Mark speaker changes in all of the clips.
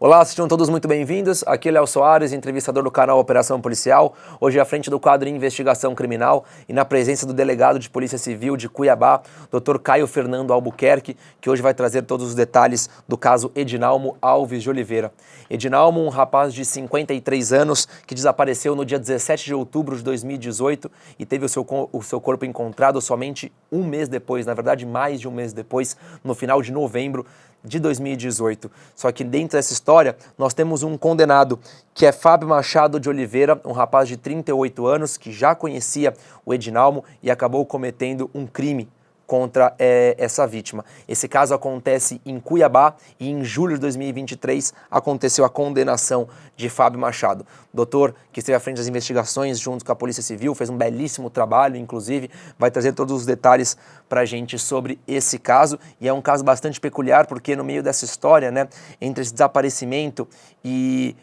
Speaker 1: Olá, sejam todos muito bem-vindos. Aqui é Léo Soares, entrevistador do canal Operação Policial. Hoje à frente do quadro Investigação Criminal e na presença do delegado de Polícia Civil de Cuiabá, Dr. Caio Fernando Albuquerque, que hoje vai trazer todos os detalhes do caso Edinalmo Alves de Oliveira. Edinalmo, um rapaz de 53 anos que desapareceu no dia 17 de outubro de 2018 e teve o seu corpo encontrado somente um mês depois, na verdade mais de um mês depois, no final de novembro de 2018. Só que dentro dessa história, nós temos um condenado, que é Fábio Machado de Oliveira, um rapaz de 38 anos, que já conhecia o Edinalmo e acabou cometendo um crime contra essa vítima. Esse caso acontece em Cuiabá e em julho de 2023 aconteceu a condenação de Fábio Machado. Doutor, que esteve à frente das investigações junto com a Polícia Civil, fez um belíssimo trabalho, inclusive, vai trazer todos os detalhes para a gente sobre esse caso. E é um caso bastante peculiar, porque no meio dessa história, né, entre esse desaparecimento e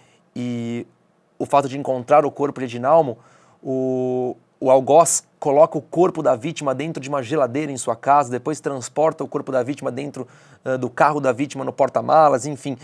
Speaker 1: o fato de encontrar o corpo de Edinalmo, o algoz coloca o corpo da vítima dentro de uma geladeira em sua casa, depois transporta o corpo da vítima dentro do carro da vítima no porta-malas, enfim,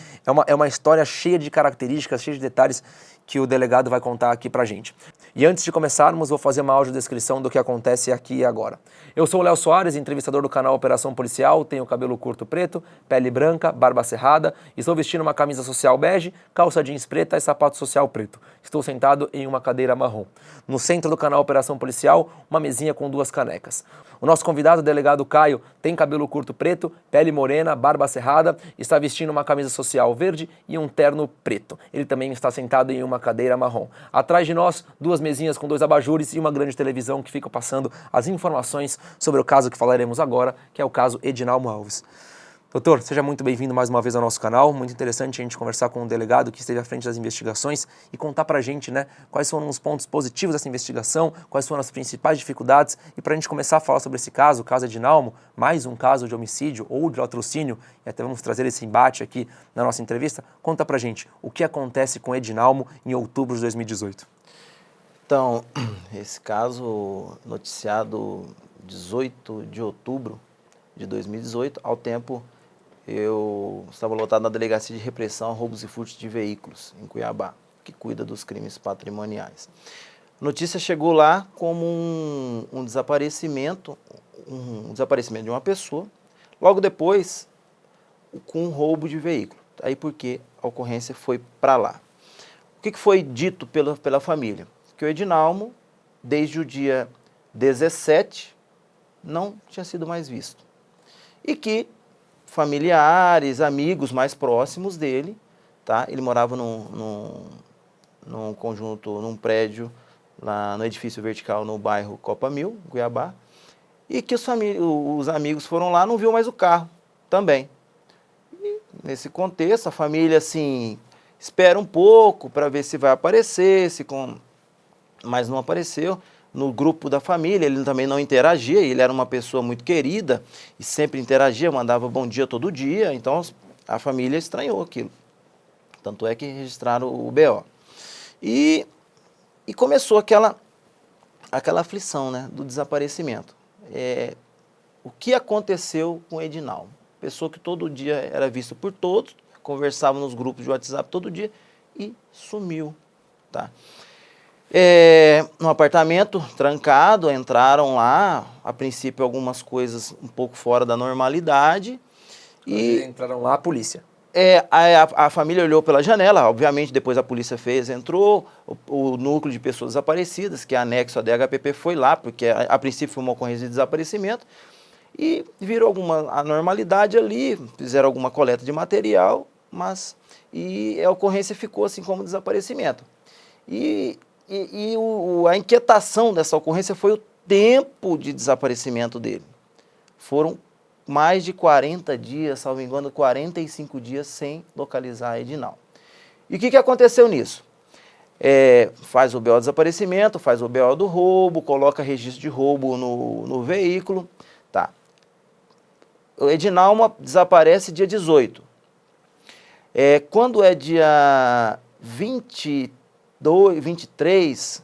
Speaker 1: é uma história cheia de características, cheia de detalhes que o delegado vai contar aqui pra gente. E antes de começarmos, vou fazer uma audiodescrição do que acontece aqui e agora. Eu sou o Léo Soares, entrevistador do canal Operação Policial, tenho cabelo curto preto, pele branca, barba cerrada, estou vestindo uma camisa social bege, calça jeans preta e sapato social preto. Estou sentado em uma cadeira marrom. No centro do canal Operação Policial, uma mesinha com duas canecas. O nosso convidado, o delegado Caio, tem cabelo curto preto, pele morena, barba cerrada, está vestindo uma camisa social verde e um terno preto. Ele também está sentado em uma cadeira marrom. Atrás de nós, duas mesinhas com dois abajures e uma grande televisão que fica passando as informações sobre o caso que falaremos agora, que é o caso Edinalmo Alves. Doutor, seja muito bem-vindo mais uma vez ao nosso canal. Muito interessante a gente conversar com um delegado que esteve à frente das investigações e contar pra gente, né, quais foram os pontos positivos dessa investigação, quais foram as principais dificuldades. E pra gente começar a falar sobre esse caso, o caso Edinalmo, mais um caso de homicídio ou de latrocínio, e até vamos trazer esse embate aqui na nossa entrevista, conta pra gente o que acontece com Edinalmo em outubro de 2018.
Speaker 2: Então, esse caso noticiado 18 de outubro de 2018, ao tempo eu estava lotado na Delegacia de Repressão a Roubos e Furtos de Veículos, em Cuiabá, que cuida dos crimes patrimoniais. A notícia chegou lá como um desaparecimento de uma pessoa, logo depois com um roubo de veículo. Aí porque a ocorrência foi para lá. O que foi dito pela família? Que o Edinalmo, desde o dia 17, não tinha sido mais visto. E que familiares, amigos mais próximos dele, tá? Ele morava num conjunto, num prédio, lá no edifício vertical no bairro Copa Mil, Cuiabá, e que os amigos foram lá, não viu mais o carro também. E nesse contexto, a família, assim, espera um pouco para ver se vai aparecer, mas não apareceu. No grupo da família, ele também não interagia, ele era uma pessoa muito querida e sempre interagia, mandava bom dia todo dia, então a família estranhou aquilo. Tanto é que registraram o BO. E começou aquela aflição, né, do desaparecimento. O que aconteceu com o Edinalmo? Pessoa que todo dia era vista por todos, conversava nos grupos de WhatsApp todo dia e sumiu, tá? No apartamento, trancado, entraram lá, a princípio algumas coisas um pouco fora da normalidade.
Speaker 1: E entraram lá a polícia.
Speaker 2: A família olhou pela janela, obviamente depois a polícia entrou, o núcleo de pessoas desaparecidas, que é anexo à DHPP, foi lá, porque a princípio foi uma ocorrência de desaparecimento, e viram alguma anormalidade ali, fizeram alguma coleta de material, e a ocorrência ficou assim como desaparecimento. A inquietação dessa ocorrência foi o tempo de desaparecimento dele. Foram mais de 40 dias, salvo engano, 45 dias sem localizar Edinalmo. E o que aconteceu nisso? Faz o BO do desaparecimento, faz o BO do roubo, coloca registro de roubo no veículo. Tá. O Edinalmo desaparece dia 18. Quando é dia 23,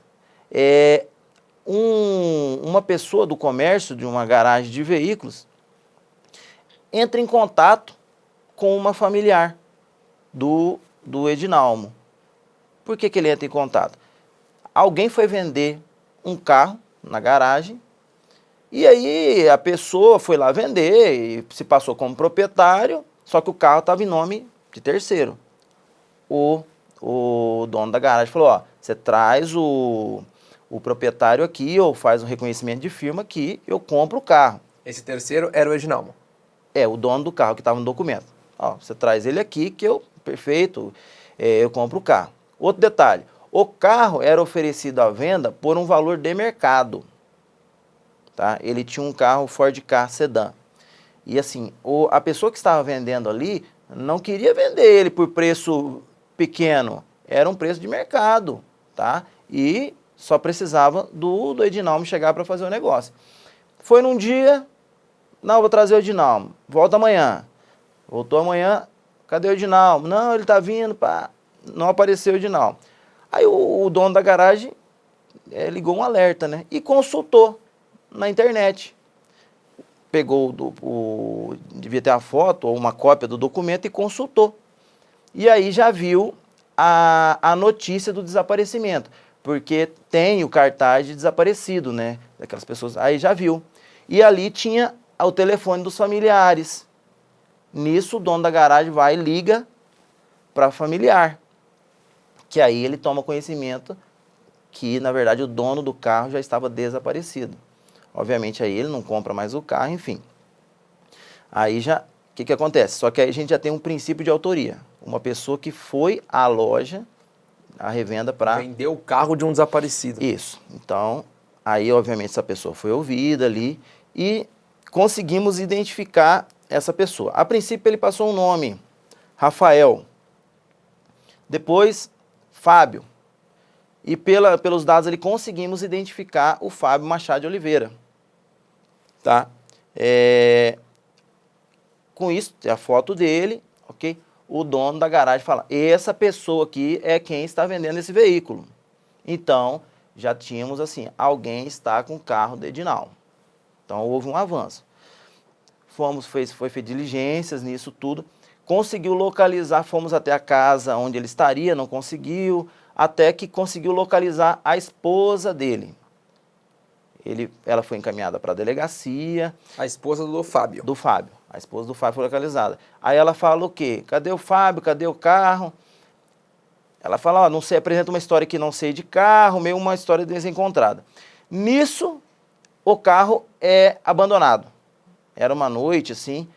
Speaker 2: uma pessoa do comércio de uma garagem de veículos entra em contato com uma familiar do do Edinalmo. Por que ele entra em contato? Alguém foi vender um carro na garagem e aí a pessoa foi lá vender e se passou como proprietário, só que o carro estava em nome de terceiro. O dono da garagem falou, ó, você traz o proprietário aqui ou faz um reconhecimento de firma que eu compro o carro.
Speaker 1: Esse terceiro era o Edinalmo.
Speaker 2: É, o dono do carro que estava no documento. Ó, você traz ele aqui que eu, perfeito, eu compro o carro. Outro detalhe, o carro era oferecido à venda por um valor de mercado. Tá? Ele tinha um carro Ford Ka sedã. E assim, a pessoa que estava vendendo ali não queria vender ele por preço pequeno. Era um preço de mercado. Tá? E só precisava do Edinalmo chegar para fazer o negócio. Foi num dia, não, vou trazer o Edinalmo, volta amanhã. Voltou amanhã, cadê o Edinalmo? Não, ele está vindo, pá. Não apareceu o Edinalmo. Aí o dono da garagem ligou um alerta, né? E consultou na internet. Pegou, devia ter a foto ou uma cópia do documento e consultou. E aí já viu a notícia do desaparecimento. Porque tem o cartaz de desaparecido, né? Daquelas pessoas. Aí já viu. E ali tinha o telefone dos familiares. Nisso o dono da garagem vai e liga para familiar. Que aí ele toma conhecimento que, na verdade, o dono do carro já estava desaparecido. Obviamente, aí ele não compra mais o carro, enfim. Aí já, o que acontece? Só que aí a gente já tem um princípio de autoria. Uma pessoa que foi à loja, à revenda para...
Speaker 1: Vendeu o carro de um desaparecido.
Speaker 2: Isso. Então, aí, obviamente, essa pessoa foi ouvida ali e conseguimos identificar essa pessoa. A princípio, ele passou um nome, Rafael. Depois, Fábio. E pelos dados ali conseguimos identificar o Fábio Machado de Oliveira. Tá? Com isso, a foto dele, ok? O dono da garagem fala, essa pessoa aqui é quem está vendendo esse veículo. Então, já tínhamos assim, alguém está com o carro do Edinalmo. Então, houve um avanço. Foi feito diligências nisso tudo. Conseguiu localizar, fomos até a casa onde ele estaria, não conseguiu, até que conseguiu localizar a esposa dele. Ela foi encaminhada para a delegacia.
Speaker 1: A esposa do Fábio.
Speaker 2: Do Fábio. A esposa do Fábio foi localizada. Aí ela fala o quê? Cadê o Fábio? Cadê o carro? Ela fala, ó, não sei, apresenta uma história que não sei de carro, meio uma história desencontrada. Nisso, o carro é abandonado. Era uma noite, assim,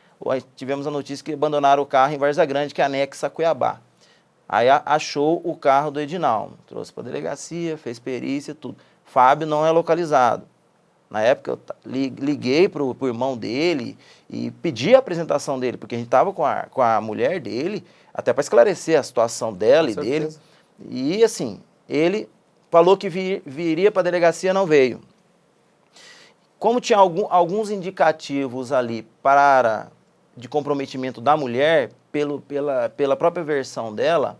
Speaker 2: tivemos a notícia que abandonaram o carro em Várzea Grande, que é anexa a Cuiabá. Aí achou o carro do Edinalmo, trouxe para a delegacia, fez perícia, tudo. Fábio não é localizado. Na época eu liguei para o irmão dele e pedi a apresentação dele, porque a gente estava com a mulher dele, até para esclarecer a situação dela e dele. E assim, ele falou que viria para a delegacia, não veio. Como tinha alguns indicativos ali de comprometimento da mulher, pela própria versão dela,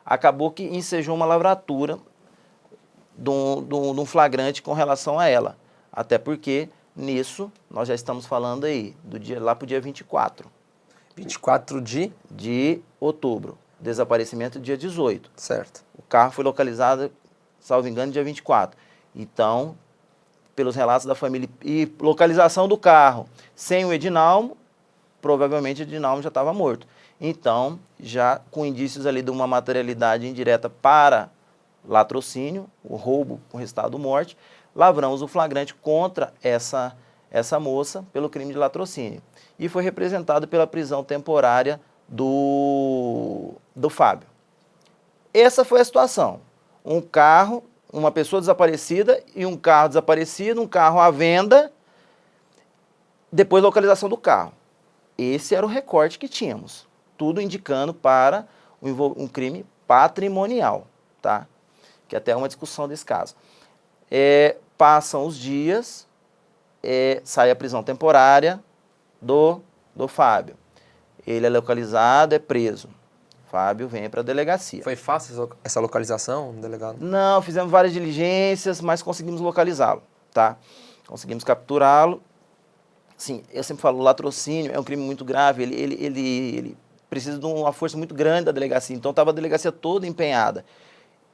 Speaker 2: acabou que ensejou uma lavratura de um flagrante com relação a ela. Até porque, nisso, nós já estamos falando aí, lá para o dia 24.
Speaker 1: 24
Speaker 2: de outubro. Desaparecimento dia 18.
Speaker 1: Certo.
Speaker 2: O carro foi localizado, salvo engano, dia 24. Então, pelos relatos da família e localização do carro, sem o Edinalmo, provavelmente o Edinalmo já estava morto. Então, já com indícios ali de uma materialidade indireta para latrocínio, o roubo com resultado morte, lavramos o flagrante contra essa moça pelo crime de latrocínio. E foi representado pela prisão temporária do Fábio. Essa foi a situação. Um carro, uma pessoa desaparecida e um carro desaparecido, um carro à venda, depois localização do carro. Esse era o recorte que tínhamos. Tudo indicando para um crime patrimonial, tá? Que até é uma discussão desse caso. Passam os dias, sai a prisão temporária do Fábio. Ele é localizado, é preso. Fábio vem para a delegacia.
Speaker 1: Foi fácil essa localização, delegado?
Speaker 2: Não, fizemos várias diligências, mas conseguimos localizá-lo, tá? Conseguimos capturá-lo. Sim, eu sempre falo, o latrocínio é um crime muito grave, ele precisa de uma força muito grande da delegacia. Então, estava a delegacia toda empenhada.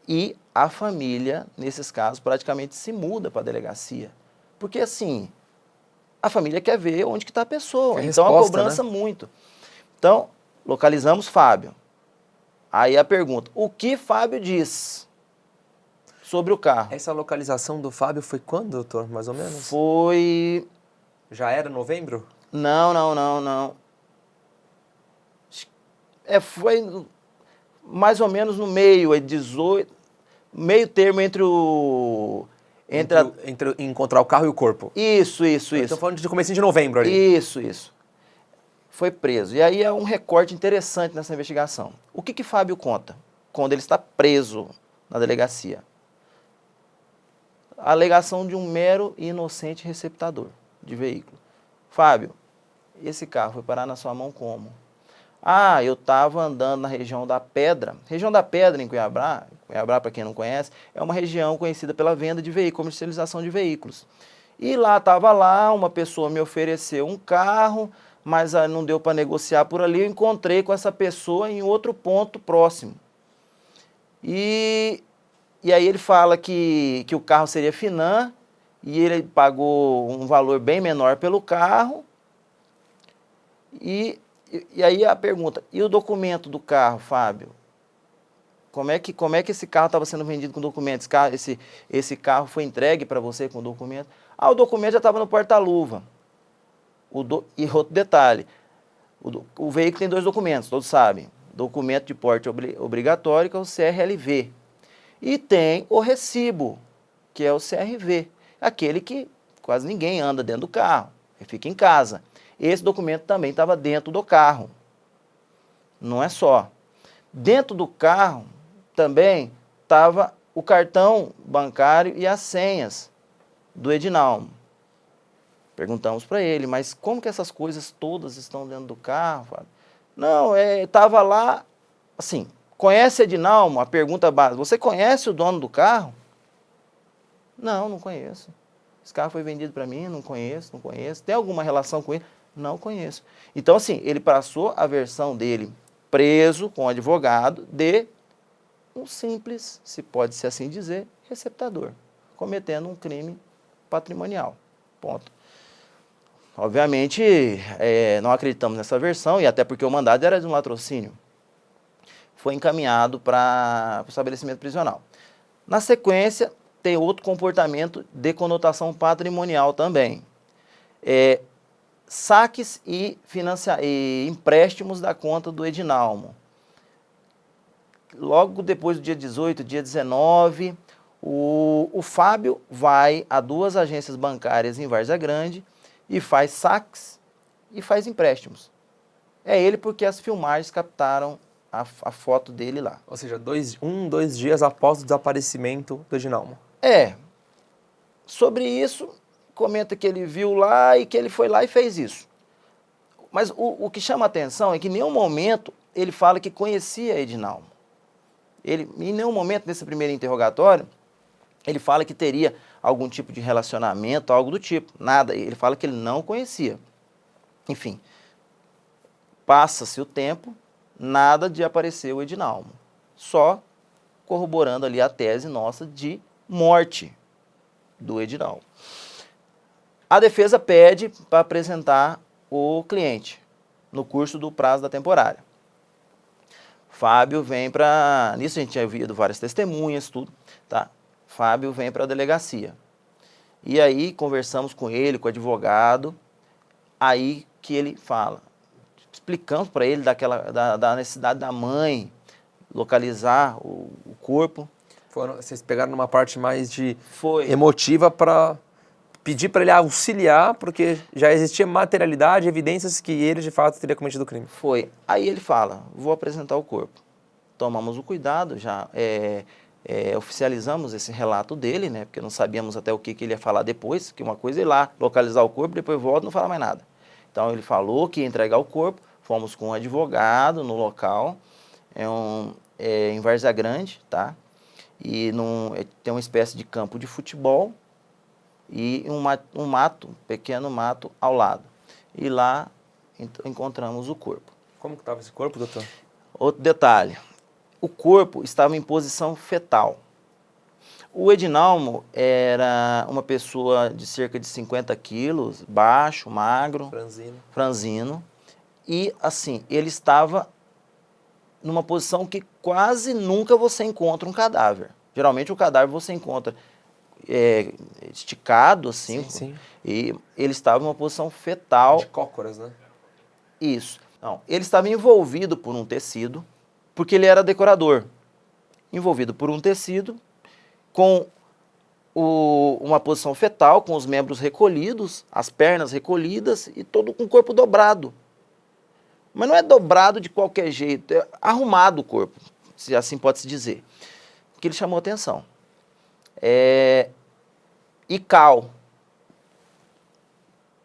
Speaker 2: E a família, nesses casos, praticamente se muda para a delegacia. Porque, assim, a família quer ver onde que está a pessoa.
Speaker 1: Quer
Speaker 2: Então, a
Speaker 1: resposta,
Speaker 2: cobrança
Speaker 1: né?
Speaker 2: muito. Então, localizamos Fábio. Aí a pergunta, o que Fábio diz sobre o carro?
Speaker 1: Essa localização do Fábio foi quando, doutor, mais ou menos?
Speaker 2: Foi...
Speaker 1: Já era novembro?
Speaker 2: Não. Foi mais ou menos no meio, 18... Meio termo entre o...
Speaker 1: Entre encontrar o carro e o corpo.
Speaker 2: Isso.
Speaker 1: Então falando de comecinho de novembro ali.
Speaker 2: Isso. Foi preso. E aí é um recorte interessante nessa investigação. O que Fábio conta quando ele está preso na delegacia? A alegação de um mero e inocente receptador de veículo. Fábio, esse carro foi parar na sua mão como? Ah, eu estava andando na região da Pedra. Região da Pedra, em Cuiabá, para quem não conhece, é uma região conhecida pela venda de veículos, comercialização de veículos. E lá estava uma pessoa me ofereceu um carro, mas não deu para negociar por ali, eu encontrei com essa pessoa em outro ponto próximo. E aí ele fala que o carro seria Finan, e ele pagou um valor bem menor pelo carro, e aí a pergunta, e o documento do carro, Fábio? Como é que esse carro estava sendo vendido com documento? Esse carro foi entregue para você com documento? Ah, o documento já estava no porta-luva. E outro detalhe, o veículo tem 2 documentos, todos sabem. Documento de porte obrigatório, que é o CRLV. E tem o recibo, que é o CRV. Aquele que quase ninguém anda dentro do carro, ele fica em casa. Esse documento também estava dentro do carro. Não é só. Dentro do carro também estava o cartão bancário e as senhas do Edinalmo. Perguntamos para ele, mas como que essas coisas todas estão dentro do carro, Fábio? Não, estava lá, assim, conhece Edinalmo? A pergunta básica, você conhece o dono do carro? Não conheço. Esse carro foi vendido para mim, não conheço. Tem alguma relação com ele? Não conheço. Então, assim, ele passou a versão dele preso com o advogado de um simples, se pode-se assim dizer, receptador, cometendo um crime patrimonial. Ponto. Obviamente, não acreditamos nessa versão, e até porque o mandado era de um latrocínio. Foi encaminhado para o estabelecimento prisional. Na sequência, tem outro comportamento de conotação patrimonial também. Saques e empréstimos da conta do Edinalmo. Logo depois do dia 18, dia 19, o Fábio vai a 2 agências bancárias em Várzea Grande e faz saques e faz empréstimos. É ele porque as filmagens captaram a foto dele lá.
Speaker 1: Ou seja, 2 dias após o desaparecimento do Edinalmo.
Speaker 2: Sobre isso, comenta que ele viu lá e que ele foi lá e fez isso. Mas o que chama a atenção é que em nenhum momento ele fala que conhecia Edinalmo. Em nenhum momento, nesse primeiro interrogatório, ele fala que teria algum tipo de relacionamento, algo do tipo. Nada. Ele fala que ele não conhecia. Enfim, passa-se o tempo, nada de aparecer o Edinalmo. Só corroborando ali a tese nossa de morte do Edinalmo. A defesa pede para apresentar o cliente no curso do prazo da temporária. Fábio vem para... Nisso a gente tinha ouvido várias testemunhas, tudo, tá? Fábio vem para a delegacia. E aí conversamos com ele, com o advogado, aí que ele fala, explicamos para ele da necessidade da mãe localizar o corpo.
Speaker 1: Vocês pegaram numa parte mais emotiva para pedir para ele auxiliar, porque já existia materialidade, evidências que ele de fato teria cometido o crime.
Speaker 2: Foi. Aí ele fala, vou apresentar o corpo. Tomamos o cuidado, já oficializamos esse relato dele, né? Porque não sabíamos até o que ele ia falar depois, que uma coisa é ir lá, localizar o corpo, depois volta e não fala mais nada. Então ele falou que ia entregar o corpo, fomos com um advogado no local, em Várzea Grande, tá? E tem uma espécie de campo de futebol e um pequeno mato ao lado. E lá encontramos o corpo.
Speaker 1: Como que estava esse corpo, doutor?
Speaker 2: Outro detalhe, o corpo estava em posição fetal. O Edinalmo era uma pessoa de cerca de 50 quilos, baixo, magro, franzino, e assim, ele estava numa posição que quase nunca você encontra um cadáver. Geralmente o cadáver você encontra esticado, assim,
Speaker 1: Sim.
Speaker 2: E ele estava em uma posição fetal.
Speaker 1: De cócoras, né?
Speaker 2: Isso. Não, ele estava envolvido por um tecido, porque ele era decorador. Envolvido por um tecido, com uma posição fetal, com os membros recolhidos, as pernas recolhidas e todo com o corpo dobrado. Mas não é dobrado de qualquer jeito, é arrumado o corpo, se assim pode-se dizer. O que ele chamou atenção. E cal.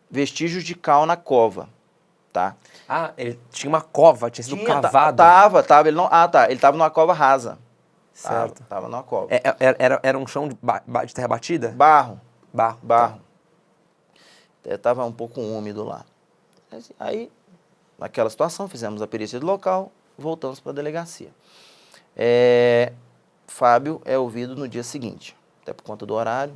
Speaker 2: Vestígios de cal na cova, tá?
Speaker 1: Ah, ele tinha uma cova, tinha sido cavado.
Speaker 2: Tava, ele não, ele tava numa cova rasa.
Speaker 1: Certo.
Speaker 2: Tava numa cova.
Speaker 1: Era um chão de terra batida?
Speaker 2: Barro.
Speaker 1: Barro.
Speaker 2: Tá. Tava um pouco úmido lá. Aí, naquela situação, fizemos a perícia do local, voltamos para a delegacia. Fábio é ouvido no dia seguinte, até por conta do horário.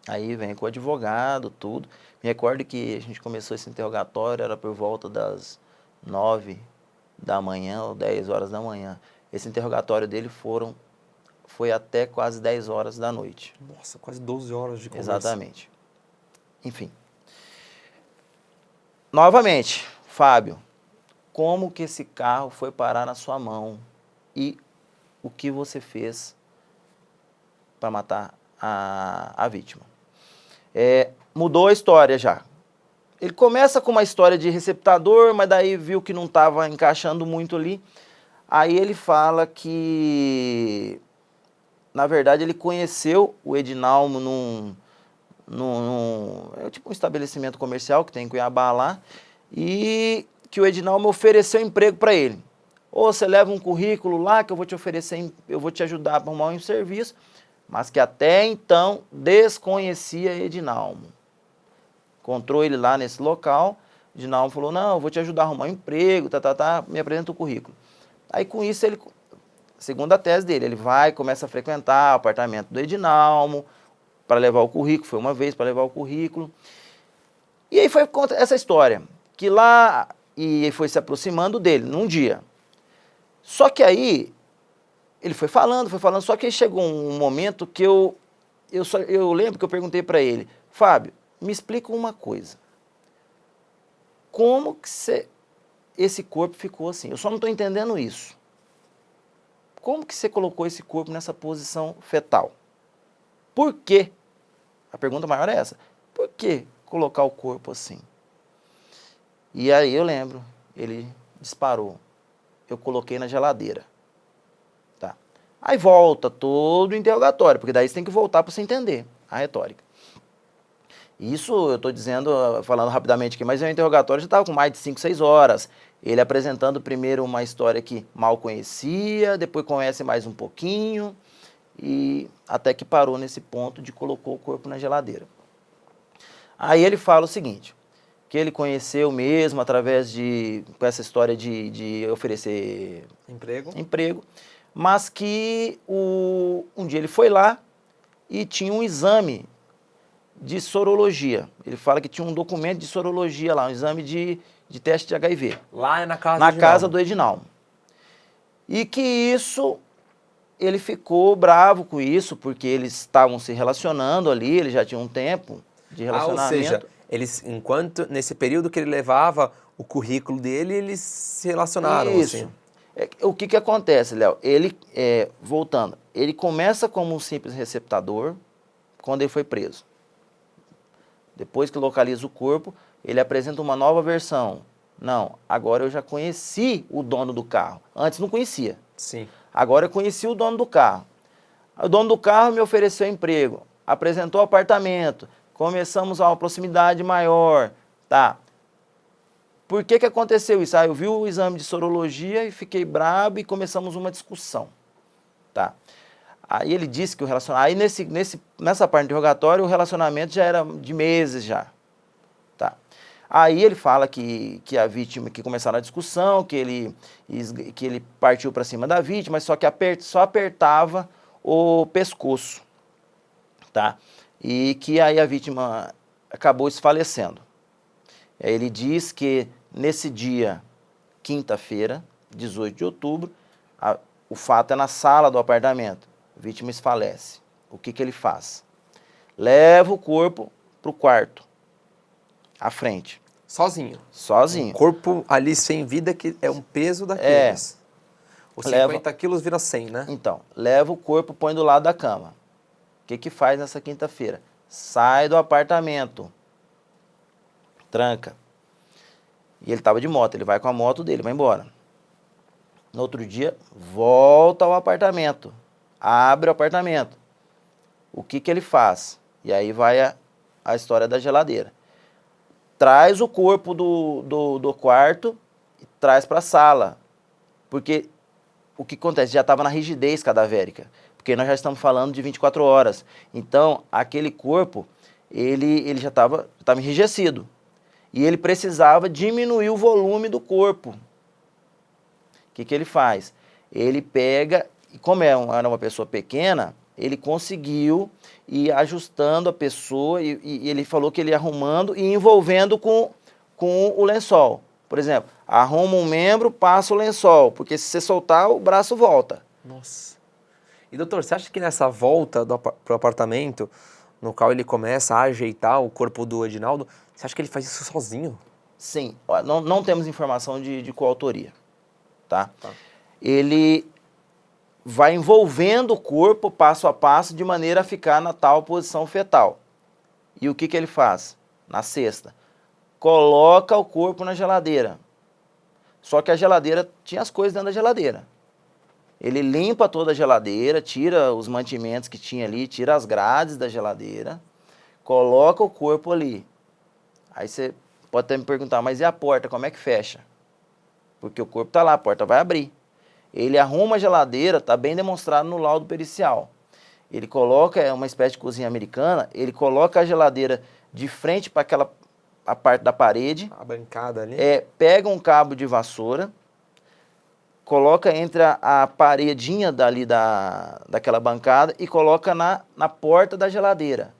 Speaker 2: Aí vem com o advogado, tudo. Me recordo que a gente começou esse interrogatório, era por volta das 9 da manhã ou 10 horas da manhã. Esse interrogatório dele foi até quase 10 horas da noite.
Speaker 1: Nossa, quase 12 horas de conversa.
Speaker 2: Exatamente. Enfim. Novamente, Fábio, como que esse carro foi parar na sua mão e o que você fez para matar a vítima? Mudou a história já. Ele começa com uma história de receptador, mas daí viu que não estava encaixando muito ali. Aí ele fala que, na verdade, ele conheceu o Edinalmo é tipo um estabelecimento comercial que tem em Cuiabá lá, e que o Edinalmo ofereceu emprego para ele. Ou você leva um currículo lá que eu vou te oferecer, eu vou te ajudar a arrumar um serviço, mas que até então desconhecia Edinalmo. Encontrou ele lá nesse local, Edinalmo falou, não, eu vou te ajudar a arrumar um emprego, me apresenta o currículo. Aí com isso, ele, segundo a tese dele, ele começa a frequentar o apartamento do Edinalmo para levar o currículo, foi uma vez para levar o currículo. E aí foi contra essa história, que lá, e foi se aproximando dele, num dia. Só que aí, ele foi falando, só que aí chegou um momento que eu lembro que eu perguntei para ele, Fábio, me explica uma coisa. Como que esse corpo ficou assim? Eu só não estou entendendo isso. Como que você colocou esse corpo nessa posição fetal? Por quê? A pergunta maior é essa. Por que colocar o corpo assim? E aí eu lembro, ele disparou. Eu coloquei na geladeira. Tá. Aí volta todo o interrogatório, porque daí você tem que voltar para você entender a retórica. Isso eu estou dizendo, falando rapidamente aqui, mas o interrogatório já estava com mais de 5, 6 horas. Ele apresentando primeiro uma história que mal conhecia, depois conhece mais um pouquinho, e até que parou nesse ponto de colocou o corpo na geladeira. Aí ele fala o seguinte, que ele conheceu mesmo através com essa história de oferecer emprego, mas que um dia ele foi lá e tinha um exame de sorologia. Ele fala que tinha um documento de sorologia lá, um exame de teste de HIV.
Speaker 1: Lá é na
Speaker 2: casa do Edinalmo. E que isso, ele ficou bravo com isso, porque eles estavam se relacionando ali, ele já tinha um tempo de relacionamento.
Speaker 1: Ou seja, nesse período que ele levava o currículo dele, eles se relacionaram.
Speaker 2: Isso.
Speaker 1: Assim.
Speaker 2: O que acontece, Léo? Ele, voltando, ele começa como um simples receptador quando ele foi preso. Depois que localiza o corpo, ele apresenta uma nova versão. Não, agora eu já conheci o dono do carro. Antes não conhecia.
Speaker 1: Sim.
Speaker 2: Agora eu conheci o dono do carro. O dono do carro me ofereceu emprego, apresentou apartamento, começamos a uma proximidade maior. Tá. Por que aconteceu isso? Eu vi o exame de sorologia e fiquei brabo e começamos uma discussão. Tá. Aí ele disse que o relacionamento... Aí nessa parte do interrogatório, o relacionamento já era de meses já. Tá. Aí ele fala que a vítima, que começaram a discussão, que ele partiu para cima da vítima, só que só apertava o pescoço, tá? E que aí a vítima acabou desfalecendo. Ele diz que nesse dia, quinta-feira, 18 de outubro, o fato é na sala do apartamento, a vítima desfalece. O que ele faz? Leva o corpo para o quarto, à frente.
Speaker 1: Sozinho?
Speaker 2: Sozinho.
Speaker 1: O corpo ali sem vida, que é um peso daqueles. Os 50 quilos vira 100, né?
Speaker 2: Então, leva o corpo, põe do lado da cama. O que faz nessa quinta-feira? Sai do apartamento. Tranca. E ele estava de moto, ele vai com a moto dele, vai embora. No outro dia, volta ao apartamento. Abre o apartamento. O que ele faz? E aí vai a história da geladeira. Traz o corpo do quarto e traz para a sala. Porque o que acontece? Já estava na rigidez cadavérica. Porque nós já estamos falando de 24 horas. Então, aquele corpo, ele já estava enrijecido. E ele precisava diminuir o volume do corpo. O que ele faz? Ele pega, e como era uma pessoa pequena, ele conseguiu ir ajustando a pessoa e ele falou que ele ia arrumando e envolvendo com o lençol. Por exemplo, arruma um membro, passa o lençol, porque se você soltar, o braço volta.
Speaker 1: Nossa. E doutor, você acha que nessa volta pro apartamento, no qual ele começa a ajeitar o corpo do Edinaldo, você acha que ele faz isso sozinho?
Speaker 2: Sim, não temos informação de coautoria, tá? Ele vai envolvendo o corpo passo a passo de maneira a ficar na tal posição fetal. E o que ele faz? Na cesta, coloca o corpo na geladeira. Só que a geladeira tinha as coisas dentro da geladeira. Ele limpa toda a geladeira, tira os mantimentos que tinha ali, tira as grades da geladeira, coloca o corpo ali. Aí você pode até me perguntar, mas e a porta, como é que fecha? Porque o corpo está lá, a porta vai abrir. Ele arruma a geladeira, está bem demonstrado no laudo pericial. Ele coloca, é uma espécie de cozinha americana, ele coloca a geladeira de frente para a parte da parede.
Speaker 1: A bancada ali.
Speaker 2: Pega um cabo de vassoura, coloca entre a paredinha daquela bancada e coloca na porta da geladeira.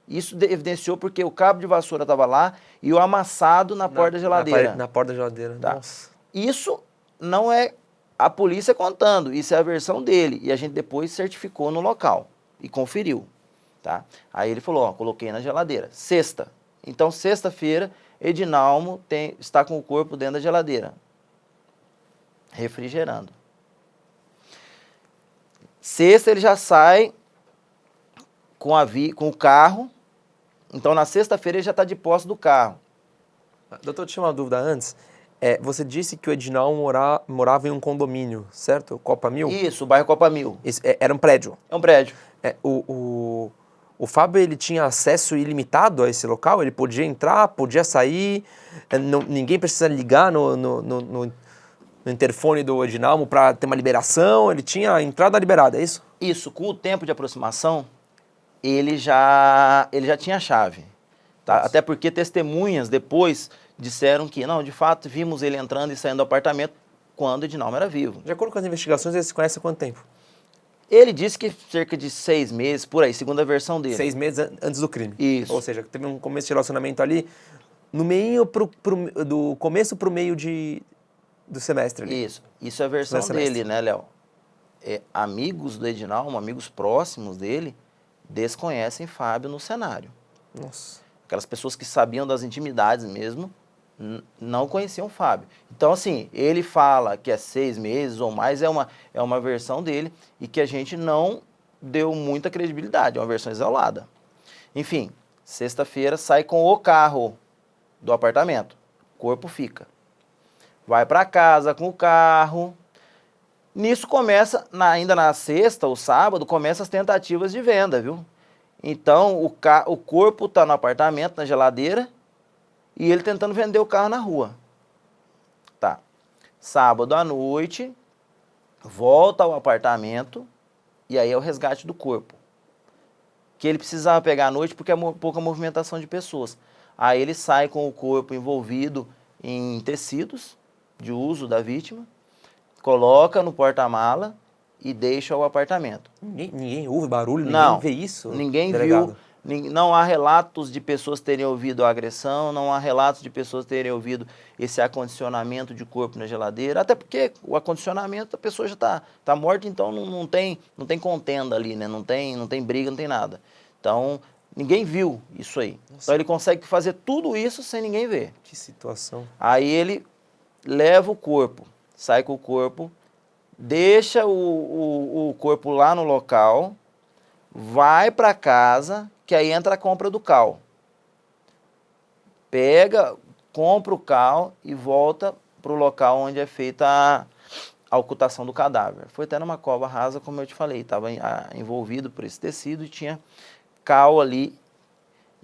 Speaker 2: Isso evidenciou porque o cabo de vassoura estava lá e o amassado na porta da geladeira.
Speaker 1: Na porta da geladeira,
Speaker 2: tá.
Speaker 1: Nossa.
Speaker 2: Isso não é a polícia contando, isso é a versão dele. E a gente depois certificou no local e conferiu. Tá? Aí ele falou, coloquei na geladeira. Sexta. Então, sexta-feira, Edinalmo está com o corpo dentro da geladeira, refrigerando. Sexta, ele já sai com o carro. Então, na sexta-feira, ele já está de posse do carro.
Speaker 1: Doutor, tinha uma dúvida antes. Você disse que o Edinalmo morava em um condomínio, certo? Copa Mil?
Speaker 2: Isso, o bairro Copa Mil.
Speaker 1: Era um prédio?
Speaker 2: É um prédio.
Speaker 1: O Fábio, ele tinha acesso ilimitado a esse local? Ele podia entrar, podia sair? Ninguém precisa ligar no interfone do Edinalmo para ter uma liberação? Ele tinha a entrada liberada, é isso?
Speaker 2: Isso, com o tempo de aproximação, ele já tinha a chave. Tá? Até porque testemunhas depois disseram que, não, de fato, vimos ele entrando e saindo do apartamento quando o Edinalmo era vivo.
Speaker 1: De acordo com as investigações, eles se conhecem há quanto tempo?
Speaker 2: Ele disse que cerca de 6 meses, por aí, segundo a versão dele.
Speaker 1: 6 meses antes do crime.
Speaker 2: Isso.
Speaker 1: Ou seja, teve um começo de relacionamento ali, no meio, do começo pro meio do semestre ali.
Speaker 2: Isso é a versão dele, né, Léo? Amigos do Edinalmo, amigos próximos dele, desconhecem Fábio no cenário.
Speaker 1: Nossa.
Speaker 2: Aquelas pessoas que sabiam das intimidades mesmo, não conheciam Fábio. Então, assim, ele fala que é 6 meses ou mais, é uma versão dele e que a gente não deu muita credibilidade, é uma versão isolada. Enfim, sexta-feira sai com o carro do apartamento, o corpo fica. Vai para casa com o carro. Nisso começa, ainda na sexta ou sábado, começa as tentativas de venda, viu? Então, o corpo está no apartamento, na geladeira, e ele tentando vender o carro na rua. Tá. Sábado à noite, volta ao apartamento, e aí é o resgate do corpo. Que ele precisava pegar à noite porque é pouca movimentação de pessoas. Aí ele sai com o corpo envolvido em tecidos de uso da vítima, coloca no porta-mala e deixa o apartamento.
Speaker 1: Ninguém ouve barulho, ninguém
Speaker 2: Não,
Speaker 1: vê isso,
Speaker 2: ninguém
Speaker 1: delegado?
Speaker 2: viu, não há relatos de pessoas terem ouvido a agressão, não há relatos de pessoas terem ouvido esse acondicionamento de corpo na geladeira, até porque o acondicionamento, a pessoa já tá morta, então não tem contenda ali, né? Não tem briga, não tem nada. Então, ninguém viu isso aí.
Speaker 1: Nossa.
Speaker 2: Então, ele consegue fazer tudo isso sem ninguém ver.
Speaker 1: Que situação.
Speaker 2: Aí ele leva o corpo, sai com o corpo, deixa o corpo lá no local, vai para casa, que aí entra a compra do cal. Pega, compra o cal e volta para o local onde é feita a ocultação do cadáver. Foi até numa cova rasa, como eu te falei, estava envolvido por esse tecido e tinha cal ali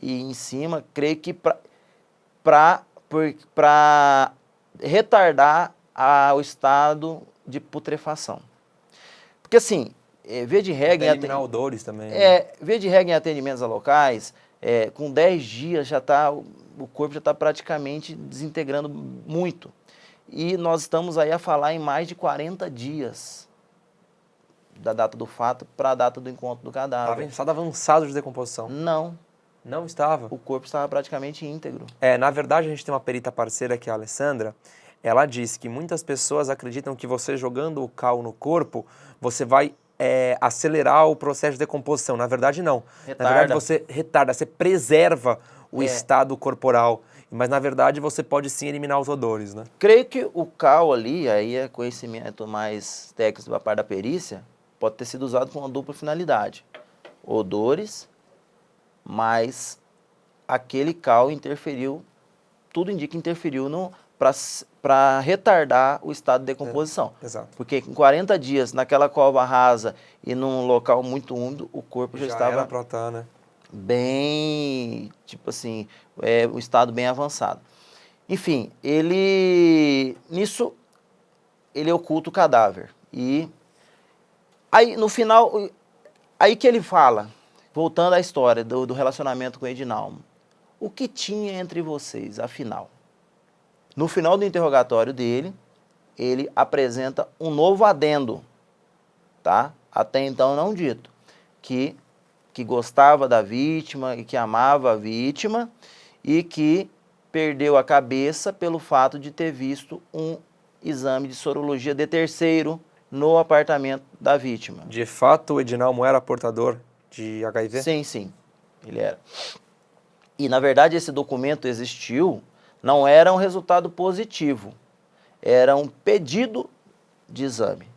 Speaker 2: e em cima, creio que para retardar o estado de putrefação. Porque assim, via de regra...
Speaker 1: eliminar odores também. Né?
Speaker 2: Via de regra em atendimentos a locais, com 10 dias o corpo já está praticamente desintegrando muito. E nós estamos aí a falar em mais de 40 dias da data do fato para a data do encontro do cadáver.
Speaker 1: Estava em estado avançado de decomposição?
Speaker 2: Não.
Speaker 1: Não estava?
Speaker 2: O corpo estava praticamente íntegro.
Speaker 1: Na verdade, a gente tem uma perita parceira que é a Alessandra. Ela disse que muitas pessoas acreditam que você jogando o cal no corpo, você vai acelerar o processo de decomposição. Na verdade, não.
Speaker 2: Retarda.
Speaker 1: Na verdade, você retarda, você preserva o estado corporal. Mas, na verdade, você pode sim eliminar os odores, né?
Speaker 2: Creio que o cal ali, aí é conhecimento mais técnico da parte da perícia, pode ter sido usado com uma dupla finalidade. Odores, mas aquele cal interferiu, tudo indica que interferiu para retardar o estado de decomposição.
Speaker 1: Exato.
Speaker 2: Porque em 40 dias, naquela cova rasa e num local muito úmido, o corpo já estava
Speaker 1: era pra estar, né?
Speaker 2: bem, tipo assim, um estado bem avançado. Enfim, nisso, ele oculta o cadáver. E aí, no final, aí que ele fala, voltando à história do relacionamento com o Edinalmo, o que tinha entre vocês, afinal? No final do interrogatório dele, ele apresenta um novo adendo, tá? Até então não dito, que gostava da vítima e que amava a vítima e que perdeu a cabeça pelo fato de ter visto um exame de sorologia de terceiro no apartamento da vítima.
Speaker 1: De fato, o Edinalmo era portador de HIV?
Speaker 2: Sim, sim, ele era. E, na verdade, esse documento existiu, não era um resultado positivo, era um pedido de exame.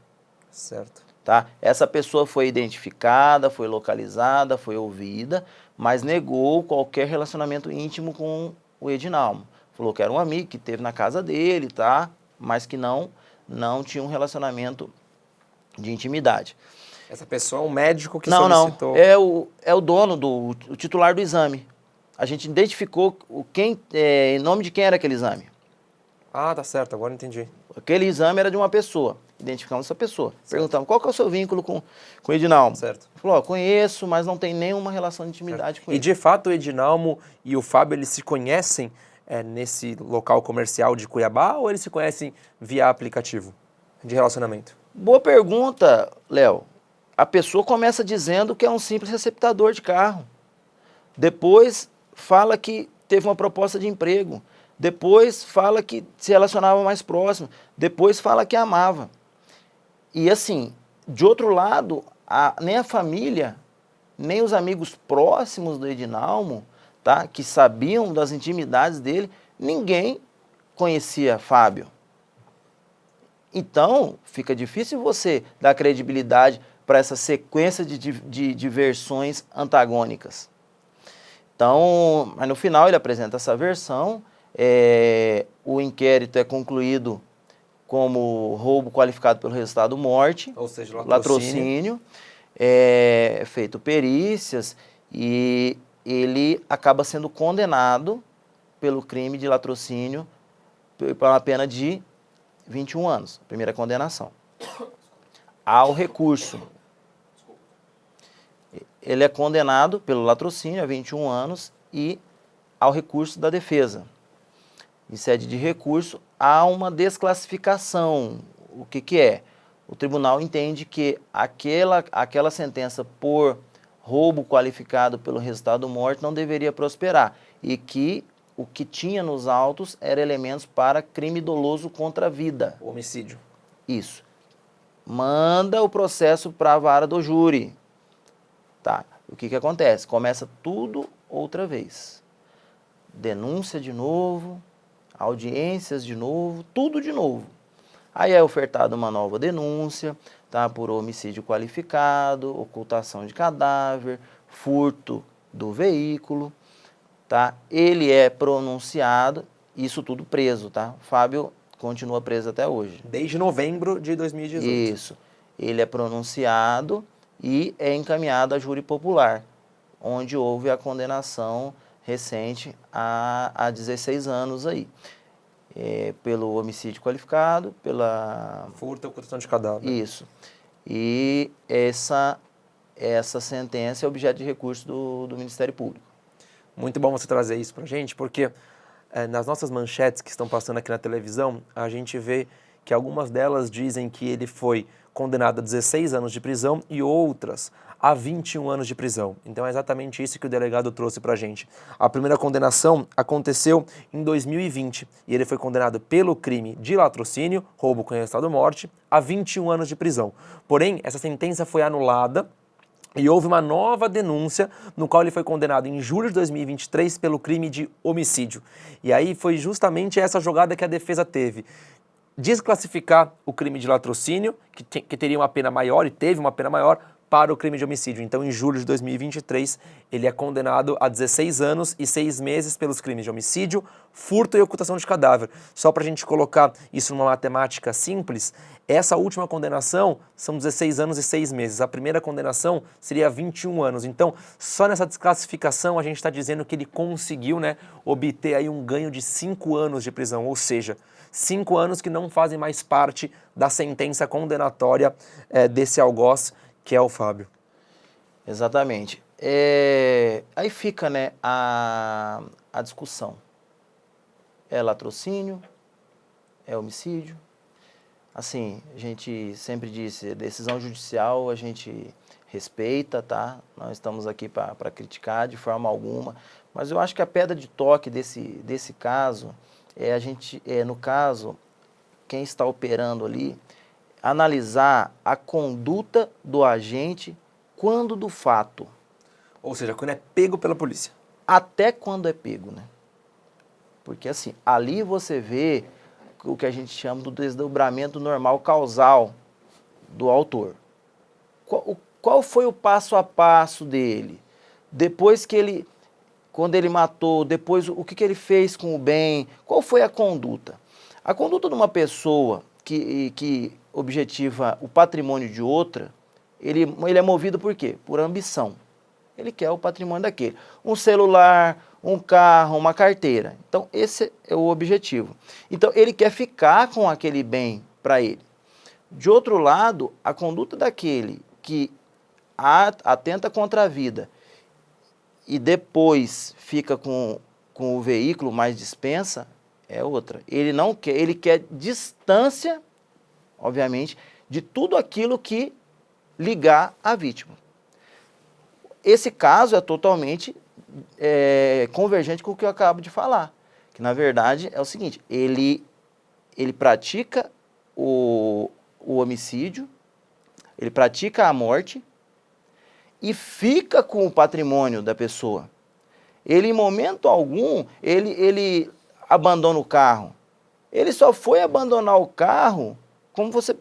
Speaker 1: Certo.
Speaker 2: Tá? Essa pessoa foi identificada, foi localizada, foi ouvida, mas negou qualquer relacionamento íntimo com o Edinalmo. Falou que era um amigo que teve na casa dele, tá? Mas que não tinha um relacionamento de intimidade.
Speaker 1: Essa pessoa é um médico que
Speaker 2: Não,
Speaker 1: solicitou...
Speaker 2: é o dono, o titular do exame. A gente identificou em nome de quem era aquele exame.
Speaker 1: Ah, tá certo, agora entendi.
Speaker 2: Aquele exame era de uma pessoa. Identificamos essa pessoa. Certo. Perguntamos, qual que é o seu vínculo com o Edinalmo?
Speaker 1: Certo.
Speaker 2: Ele falou, conheço, mas não tem nenhuma relação de intimidade com ele.
Speaker 1: E de fato o Edinalmo e o Fábio, eles se conhecem nesse local comercial de Cuiabá ou eles se conhecem via aplicativo de relacionamento?
Speaker 2: Boa pergunta, Léo. A pessoa começa dizendo que é um simples receptador de carro. Depois fala que teve uma proposta de emprego. Depois fala que se relacionava mais próximo. Depois fala que amava. E assim, de outro lado, nem a família, nem os amigos próximos do Edinalmo, tá, que sabiam das intimidades dele, ninguém conhecia Fábio. Então, fica difícil você dar credibilidade para essa sequência de versões antagônicas. Então, mas no final ele apresenta essa versão, o inquérito é concluído como roubo qualificado pelo resultado morte,
Speaker 1: ou seja,
Speaker 2: latrocínio, é feito perícias e ele acaba sendo condenado pelo crime de latrocínio por uma pena de 21 anos, primeira condenação. Há o recurso. Ele é condenado pelo latrocínio a 21 anos e ao recurso da defesa. Em sede de recurso, há uma desclassificação. O que é? O tribunal entende que aquela sentença por roubo qualificado pelo resultado morte não deveria prosperar e que o que tinha nos autos era elementos para crime doloso contra a vida.
Speaker 1: O homicídio.
Speaker 2: Isso. Manda o processo para a vara do júri. Tá. O que acontece? Começa tudo outra vez. Denúncia de novo, audiências de novo, tudo de novo. Aí é ofertada uma nova denúncia, tá, por homicídio qualificado, ocultação de cadáver, furto do veículo, tá? Ele é pronunciado, isso tudo preso, tá? Fábio continua preso até hoje.
Speaker 1: Desde novembro de 2018.
Speaker 2: Isso. Ele é pronunciado e é encaminhado a júri popular, onde houve a condenação recente há 16 anos aí. Pelo homicídio qualificado, pela...
Speaker 1: Furto e ocultação de cadáver.
Speaker 2: Isso. E essa sentença é objeto de recurso do Ministério Público.
Speaker 1: Muito bom você trazer isso pra gente, porque nas nossas manchetes que estão passando aqui na televisão, a gente vê que algumas delas dizem que ele foi condenado a 16 anos de prisão e outras a 21 anos de prisão. Então é exatamente isso que o delegado trouxe pra gente. A primeira condenação aconteceu em 2020 e ele foi condenado pelo crime de latrocínio, roubo com resultado morte, a 21 anos de prisão. Porém, essa sentença foi anulada e houve uma nova denúncia no qual ele foi condenado em julho de 2023 pelo crime de homicídio. E aí foi justamente essa jogada que a defesa teve. Desclassificar o crime de latrocínio, que teria uma pena maior e teve uma pena maior, para o crime de homicídio. Então, em julho de 2023, ele é condenado a 16 anos e 6 meses pelos crimes de homicídio, furto e ocultação de cadáver. Só para a gente colocar isso numa matemática simples, essa última condenação são 16 anos e 6 meses. A primeira condenação seria 21 anos. Então, só nessa desclassificação, a gente está dizendo que ele conseguiu, né, obter aí um ganho de 5 anos de prisão, ou seja, 5 anos que não fazem mais parte da sentença condenatória desse algoz, que é o Fábio.
Speaker 2: Exatamente. Aí fica, né, a discussão. É latrocínio? É homicídio? Assim, a gente sempre disse, decisão judicial a gente respeita, tá? Não estamos aqui para criticar de forma alguma, mas eu acho que a pedra de toque desse caso no caso, quem está operando ali, analisar a conduta do agente quando do fato.
Speaker 1: Ou seja, quando é pego pela polícia.
Speaker 2: Até quando é pego, né? Porque assim, ali você vê o que a gente chama do desdobramento normal causal do autor. Qual foi o passo a passo dele? Depois que quando ele matou, depois o que ele fez com o bem? Qual foi a conduta? A conduta de uma pessoa que objetiva o patrimônio de outra, ele é movido por quê? Por ambição. Ele quer o patrimônio daquele. Um celular, um carro, uma carteira. Então, esse é o objetivo. Então, ele quer ficar com aquele bem para ele. De outro lado, a conduta daquele que atenta contra a vida e depois fica com o veículo, mas dispensa, é outra. Ele não quer, ele quer distância, obviamente, de tudo aquilo que ligar a vítima. Esse caso é totalmente convergente com o que eu acabo de falar, que na verdade é o seguinte, ele pratica o homicídio, ele pratica a morte e fica com o patrimônio da pessoa. Ele, em momento algum, ele abandona o carro. Ele só foi abandonar o carro, como você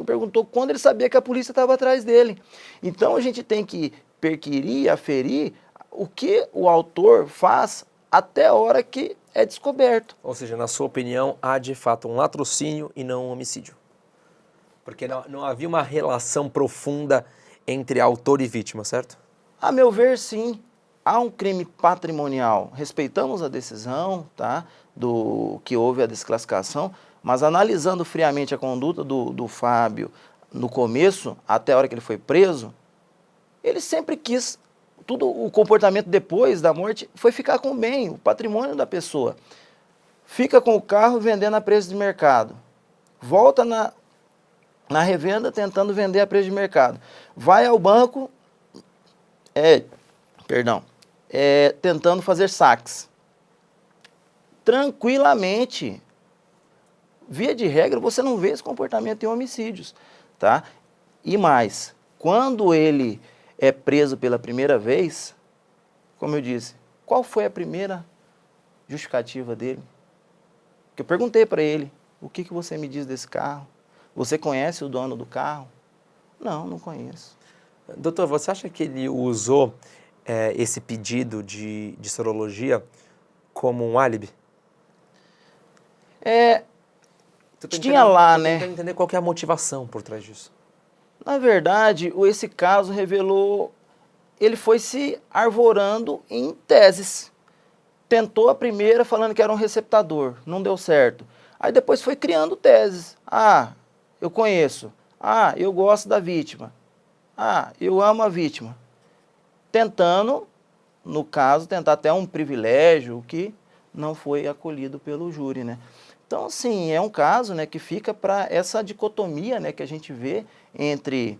Speaker 2: perguntou, quando ele sabia que a polícia estava atrás dele. Então, a gente tem que perquirir, aferir o que o autor faz até a hora que é descoberto.
Speaker 1: Ou seja, na sua opinião, há de fato um latrocínio e não um homicídio. Porque não havia uma relação profunda entre autor e vítima, certo?
Speaker 2: A meu ver, sim. Há um crime patrimonial. Respeitamos a decisão, tá, do que houve a desclassificação, mas analisando friamente a conduta do Fábio no começo, até a hora que ele foi preso, ele sempre quis tudo o comportamento depois da morte foi ficar com o bem, o patrimônio da pessoa. Fica com o carro vendendo a preço de mercado. Volta na revenda tentando vender a preço de mercado. Vai ao banco, tentando fazer saques. Tranquilamente. Via de regra, você não vê esse comportamento em homicídios, tá? E mais, quando ele é preso pela primeira vez, como eu disse, qual foi a primeira justificativa dele? Porque eu perguntei para ele, o que você me diz desse carro? Você conhece o dono do carro? Não, não conheço.
Speaker 1: Doutor, você acha que ele usou esse pedido de sorologia como um álibi?
Speaker 2: Tinha lá, né?
Speaker 1: Tentando entender qual que é a motivação por trás disso.
Speaker 2: Na verdade, esse caso revelou, ele foi se arvorando em teses. Tentou a primeira falando que era um receptador, não deu certo. Aí depois foi criando teses. Ah, eu conheço. Ah, eu gosto da vítima. Ah, eu amo a vítima. Tentando, no caso, tentar até um privilégio que não foi acolhido pelo júri, né? Então, assim, é um caso, né, que fica para essa dicotomia, né, que a gente vê entre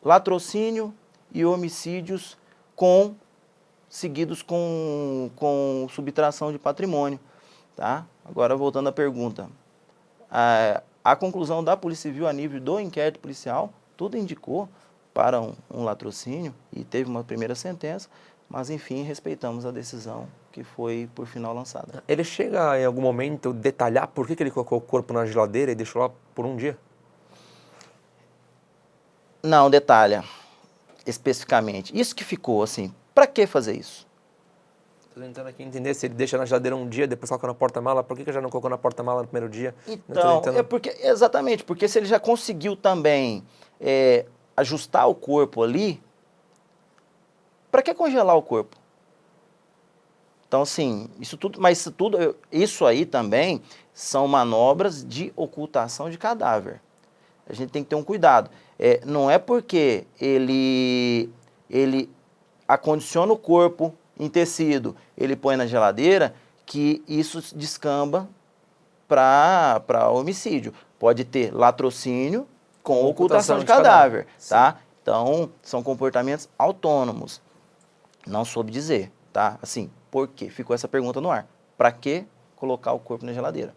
Speaker 2: latrocínio e homicídios seguidos com subtração de patrimônio, tá? Agora, voltando à pergunta, a conclusão da Polícia Civil a nível do inquérito policial, tudo indicou para um latrocínio e teve uma primeira sentença, mas, enfim, respeitamos a decisão que foi, por final, lançada.
Speaker 1: Ele chega, em algum momento, detalhar por que ele colocou o corpo na geladeira e deixou lá por um dia?
Speaker 2: Não, detalha especificamente. Isso que ficou, assim, para que fazer isso?
Speaker 1: Estou tentando aqui entender se ele deixa na geladeira um dia, depois coloca na porta-mala, por que já não colocou na porta-mala no primeiro dia?
Speaker 2: Então, exatamente, porque se ele já conseguiu também ajustar o corpo ali, para que congelar o corpo? Então, assim, isso aí também são manobras de ocultação de cadáver. A gente tem que ter um cuidado. Não é porque ele acondiciona o corpo em tecido, ele põe na geladeira, que isso descamba para homicídio. Pode ter latrocínio com ocultação de cadáver, tá? Então, são comportamentos autônomos. Não soube dizer, tá? Assim, por quê? Ficou essa pergunta no ar. Para que colocar o corpo na geladeira?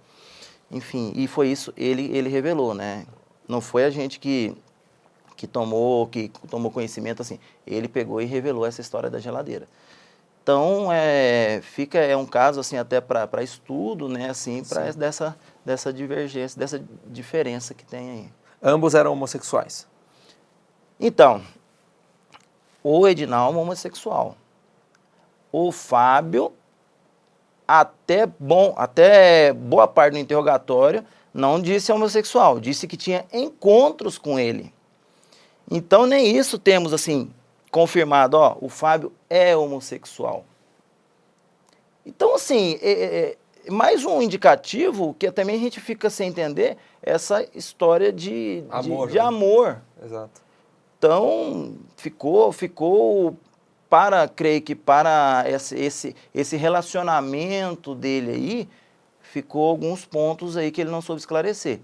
Speaker 2: Enfim, e foi isso, ele revelou, né? Não foi a gente que tomou conhecimento, assim. Ele pegou e revelou essa história da geladeira. Então, é um caso, assim, até para estudo, né? Assim, para dessa divergência, dessa diferença que tem aí.
Speaker 1: Ambos eram homossexuais?
Speaker 2: Então, o Edinalmo é homossexual. O Fábio, até boa parte do interrogatório, não disse homossexual, disse que tinha encontros com ele. Então, nem isso temos, assim, confirmado, ó, o Fábio é homossexual. Então, assim, mais um indicativo que também a gente fica sem entender essa história de amor.
Speaker 1: Exato.
Speaker 2: Então, ficou creio que para esse relacionamento dele aí, ficou alguns pontos aí que ele não soube esclarecer.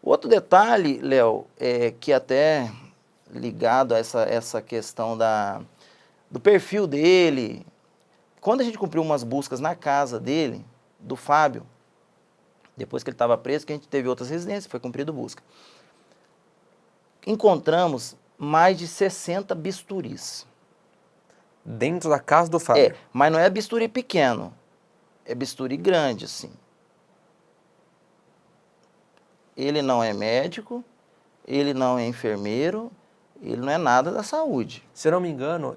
Speaker 2: Outro detalhe, Léo, que até ligado a essa questão do perfil dele, quando a gente cumpriu umas buscas na casa dele, do Fábio, depois que ele estava preso, que a gente teve outras residências, foi cumprido busca, encontramos mais de 60 bisturis.
Speaker 1: Dentro da casa do Fábio?
Speaker 2: Mas não é bisturi pequeno, é bisturi grande, assim. Ele não é médico, ele não é enfermeiro, ele não é nada da saúde.
Speaker 1: Se eu não me engano,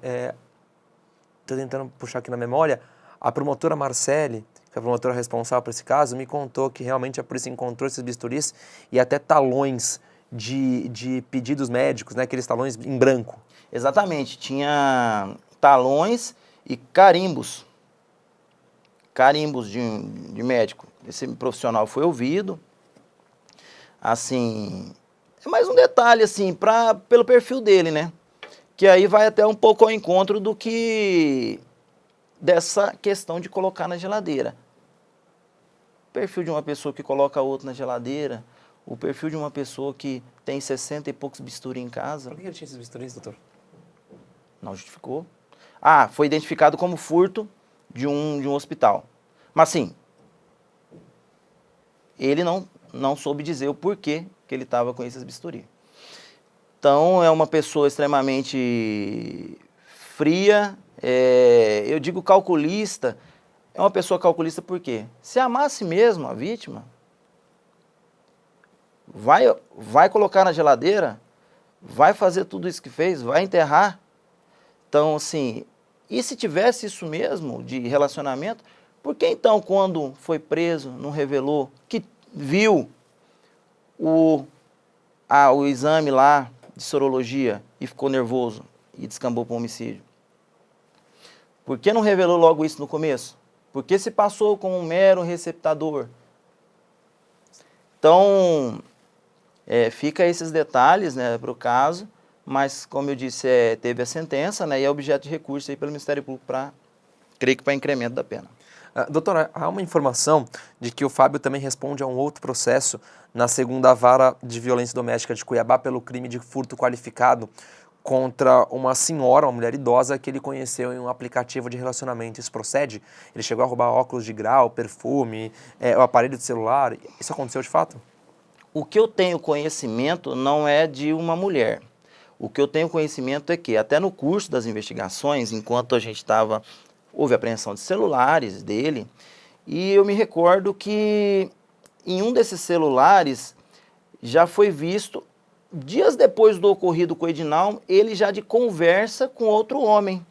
Speaker 1: estou tentando puxar aqui na memória, a promotora Marcele, que é a promotora responsável por esse caso, me contou que realmente a polícia encontrou esses bisturis e até talões de pedidos médicos, né, aqueles talões em branco.
Speaker 2: Exatamente, tinha talões e carimbos de médico. Esse profissional foi ouvido. Assim, é mais um detalhe, assim, pelo perfil dele, né? Que aí vai até um pouco ao encontro dessa questão de colocar na geladeira. O perfil de uma pessoa que coloca outro na geladeira, o perfil de uma pessoa que tem 60 e poucos bisturi em casa.
Speaker 1: Por que ele tinha esses bisturis, doutor?
Speaker 2: Não justificou. Foi identificado como furto de um hospital. Mas sim, ele não soube dizer o porquê que ele estava com esses bisturi. Então, é uma pessoa extremamente fria, eu digo calculista. É uma pessoa calculista por quê? Se amasse mesmo a vítima, vai colocar na geladeira, vai fazer tudo isso que fez, vai enterrar. Então, assim, e se tivesse isso mesmo de relacionamento, por que então, quando foi preso, não revelou que viu o exame lá de sorologia e ficou nervoso e descambou para o homicídio? Por que não revelou logo isso no começo? Por que se passou como um mero receptador? Então, fica esses detalhes, né, para o caso, mas, como eu disse, teve a sentença, né, e é objeto de recurso aí pelo Ministério Público creio que para incremento da pena.
Speaker 1: Doutora, há uma informação de que o Fábio também responde a um outro processo na 2ª Vara de Violência Doméstica de Cuiabá pelo crime de furto qualificado contra uma senhora, uma mulher idosa, que ele conheceu em um aplicativo de relacionamento. Isso procede? Ele chegou a roubar óculos de grau, perfume, o aparelho de celular. Isso aconteceu de fato?
Speaker 2: O que eu tenho conhecimento não é de uma mulher. O que eu tenho conhecimento é que, até no curso das investigações, enquanto a gente houve apreensão de celulares dele, e eu me recordo que em um desses celulares já foi visto, dias depois do ocorrido com o Edinalmo, ele já de conversa com outro homem.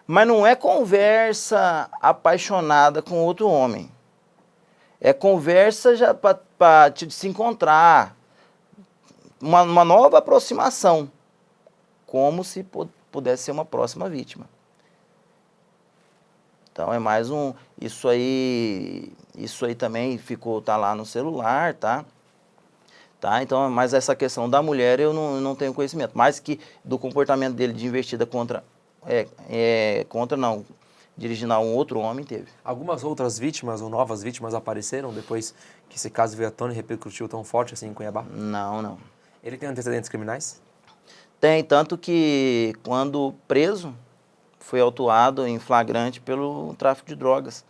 Speaker 2: Mas não é conversa apaixonada com outro homem. É conversa já para se encontrar, uma nova aproximação, como se pudesse ser uma próxima vítima. Então é mais isso aí também tá lá no celular, tá? Então, mas essa questão da mulher eu não tenho conhecimento, mas que do comportamento dele de investida dirigindo a um outro homem, teve.
Speaker 1: Algumas outras vítimas ou novas vítimas apareceram depois que esse caso veio à tona e repercutiu tão forte assim em Cuiabá?
Speaker 2: Não.
Speaker 1: Ele tem antecedentes criminais?
Speaker 2: Tem, tanto que quando preso, foi autuado em flagrante pelo tráfico de drogas,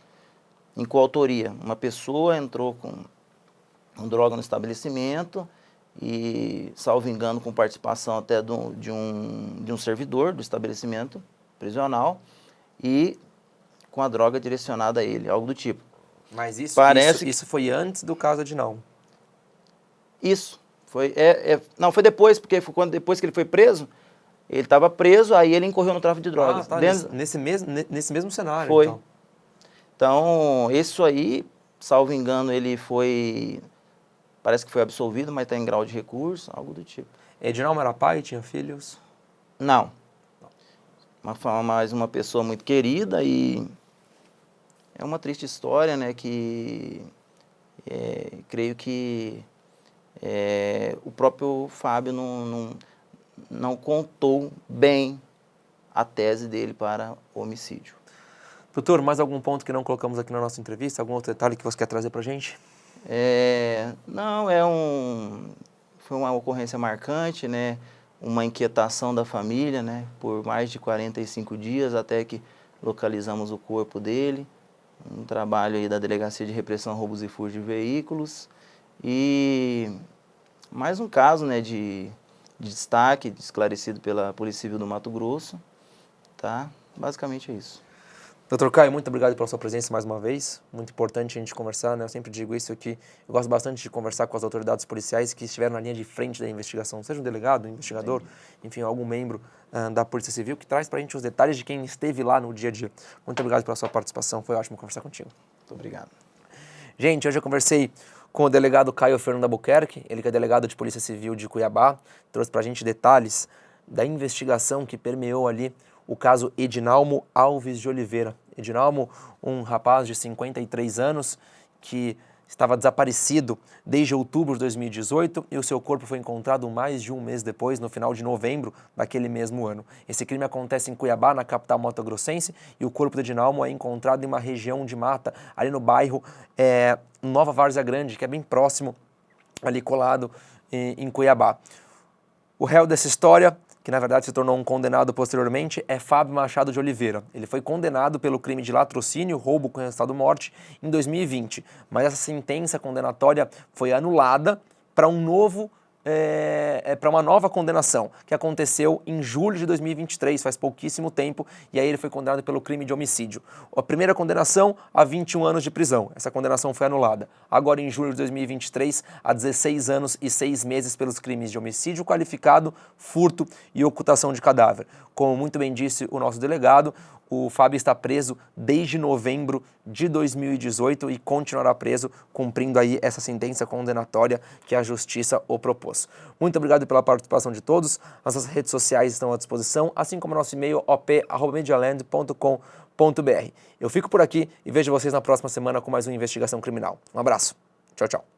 Speaker 2: em coautoria. Uma pessoa entrou com droga no estabelecimento e, salvo engano, com participação até de um servidor do estabelecimento prisional e com a droga direcionada a ele, algo do tipo.
Speaker 1: Mas isso foi antes do caso Edinalmo?
Speaker 2: Isso. Não, foi depois, porque foi depois que ele foi preso, ele estava preso, aí ele incorreu no tráfico de drogas.
Speaker 1: Nesse mesmo cenário,
Speaker 2: foi.
Speaker 1: Então.
Speaker 2: Então, isso aí, salvo engano, ele parece que foi absolvido, mas está em grau de recurso, algo do tipo.
Speaker 1: Edinalmo era pai, tinha filhos?
Speaker 2: Não. Mais uma pessoa muito querida e é uma triste história, né, que creio que o próprio Fábio não contou bem a tese dele para o homicídio.
Speaker 1: Doutor, mais algum ponto que não colocamos aqui na nossa entrevista? Algum outro detalhe que você quer trazer para a gente?
Speaker 2: Não, foi uma ocorrência marcante, né? Uma inquietação da família, né? Por mais de 45 dias até que localizamos o corpo dele. Um trabalho aí da Delegacia de Repressão a Roubos e Furtos de Veículos. E mais um caso, né, de destaque, esclarecido pela Polícia Civil do Mato Grosso. Tá? Basicamente é isso.
Speaker 1: Doutor Caio, muito obrigado pela sua presença mais uma vez. Muito importante a gente conversar, né? Eu sempre digo isso aqui. Eu gosto bastante de conversar com as autoridades policiais que estiveram na linha de frente da investigação, seja um delegado, um investigador, enfim, algum membro da Polícia Civil, que traz pra gente os detalhes de quem esteve lá no dia a dia. Muito obrigado pela sua participação, foi ótimo conversar contigo.
Speaker 2: Muito obrigado.
Speaker 1: Gente, hoje eu conversei com o delegado Caio Fernando Albuquerque, ele que é delegado de Polícia Civil de Cuiabá, trouxe pra gente detalhes da investigação que permeou ali o caso Edinalmo Alves de Oliveira. Edinalmo, um rapaz de 53 anos que estava desaparecido desde outubro de 2018 e o seu corpo foi encontrado mais de um mês depois, no final de novembro daquele mesmo ano. Esse crime acontece em Cuiabá, na capital mato-grossense, e o corpo de Edinalmo é encontrado em uma região de mata, ali no bairro Nova Várzea Grande, que é bem próximo, ali colado em Cuiabá. O réu dessa história, que na verdade se tornou um condenado posteriormente, é Fábio Machado de Oliveira. Ele foi condenado pelo crime de latrocínio, roubo com resultado morte, em 2020, mas essa sentença condenatória foi anulada para para uma nova condenação, que aconteceu em julho de 2023, faz pouquíssimo tempo, e aí ele foi condenado pelo crime de homicídio. A primeira condenação, a 21 anos de prisão. Essa condenação foi anulada. Agora, em julho de 2023, a 16 anos e 6 meses pelos crimes de homicídio qualificado, furto e ocultação de cadáver. Como muito bem disse o nosso delegado, o Fábio está preso desde novembro de 2018 e continuará preso, cumprindo aí essa sentença condenatória que a Justiça o propôs. Muito obrigado pela participação de todos. Nossas redes sociais estão à disposição, assim como nosso e-mail op@medialand.com.br. Eu fico por aqui e vejo vocês na próxima semana com mais uma investigação criminal. Um abraço. Tchau, tchau.